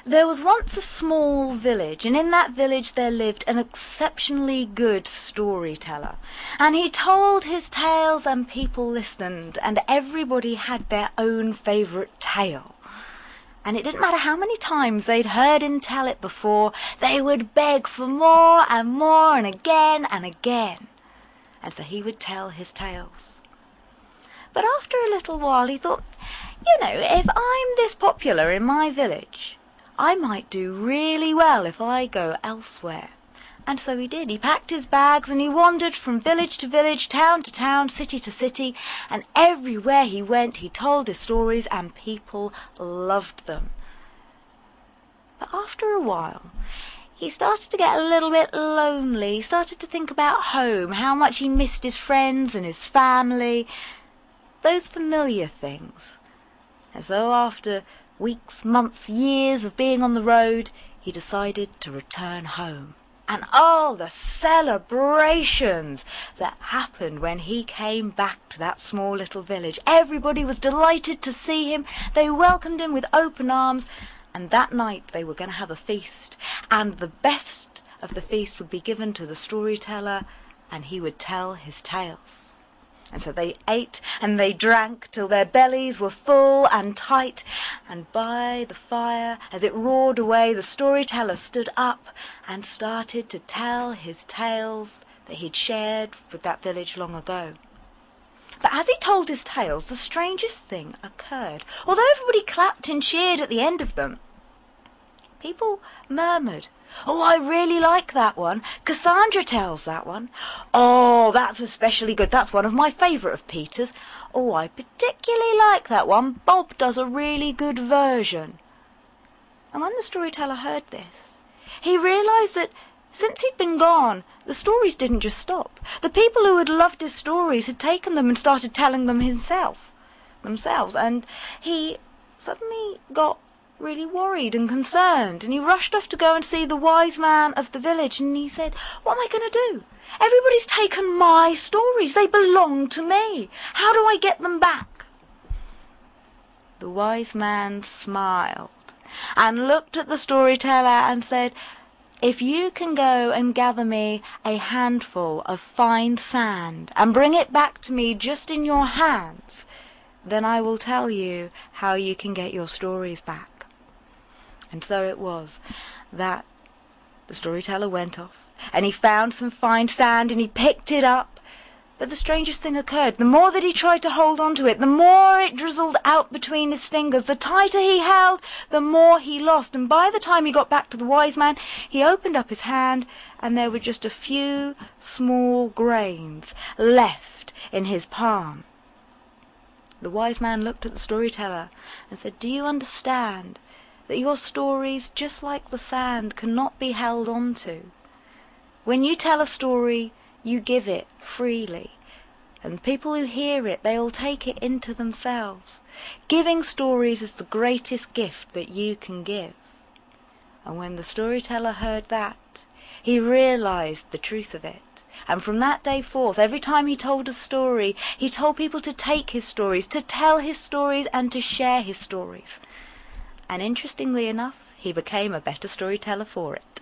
There was once a small village, and in that village there lived an exceptionally good storyteller. And he told his tales and people listened, and everybody had their own favourite tale. And it didn't matter how many times they'd heard him tell it before, they would beg for more and more and again and again. And so he would tell his tales. But after a little while he thought, if I'm this popular in my village, I might do really well if I go elsewhere. And so he did. He packed his bags and he wandered from village to village, town to town, city to city, and everywhere he went he told his stories and people loved them. But after a while he started to get a little bit lonely. He started to think about home, how much he missed his friends and his family, those familiar things. And so after weeks, months, years of being on the road, he decided to return home. And all the celebrations that happened when he came back to that small little village. Everybody was delighted to see him. They welcomed him with open arms. And that night they were going to have a feast. And the best of the feast would be given to the storyteller, and he would tell his tales. And so they ate and they drank till their bellies were full and tight. And by the fire, as it roared away, the storyteller stood up and started to tell his tales that he'd shared with that village long ago. But as he told his tales, the strangest thing occurred. Although everybody clapped and cheered at the end of them, people murmured, "Oh, I really like that one. Cassandra tells that one. Oh, that's especially good. That's one of my favourite of Peter's. Oh, I particularly like that one. Bob does a really good version." And when the storyteller heard this, he realised that since he'd been gone, the stories didn't just stop. The people who had loved his stories had taken them and started telling them themselves. And he suddenly got really worried and concerned, and he rushed off to go and see the wise man of the village, and he said, "What am I going to do? Everybody's taken my stories. They belong to me. How do I get them back?" The wise man smiled and looked at the storyteller and said, "If you can go and gather me a handful of fine sand and bring it back to me just in your hands, then I will tell you how you can get your stories back." And so it was that the storyteller went off and he found some fine sand and he picked it up. But the strangest thing occurred. The more that he tried to hold on to it, the more it drizzled out between his fingers. The tighter he held, the more he lost. And by the time he got back to the wise man, he opened up his hand and there were just a few small grains left in his palm. The wise man looked at the storyteller and said, "Do you understand that your stories, just like the sand, cannot be held on to? When you tell a story, you give it freely, and people who hear it, they all take it into themselves. Giving stories is the greatest gift that you can give." And when the storyteller heard that, he realized the truth of it. And from that day forth, every time he told a story, he told people to take his stories, to tell his stories, and to share his stories. And interestingly enough, he became a better storyteller for it.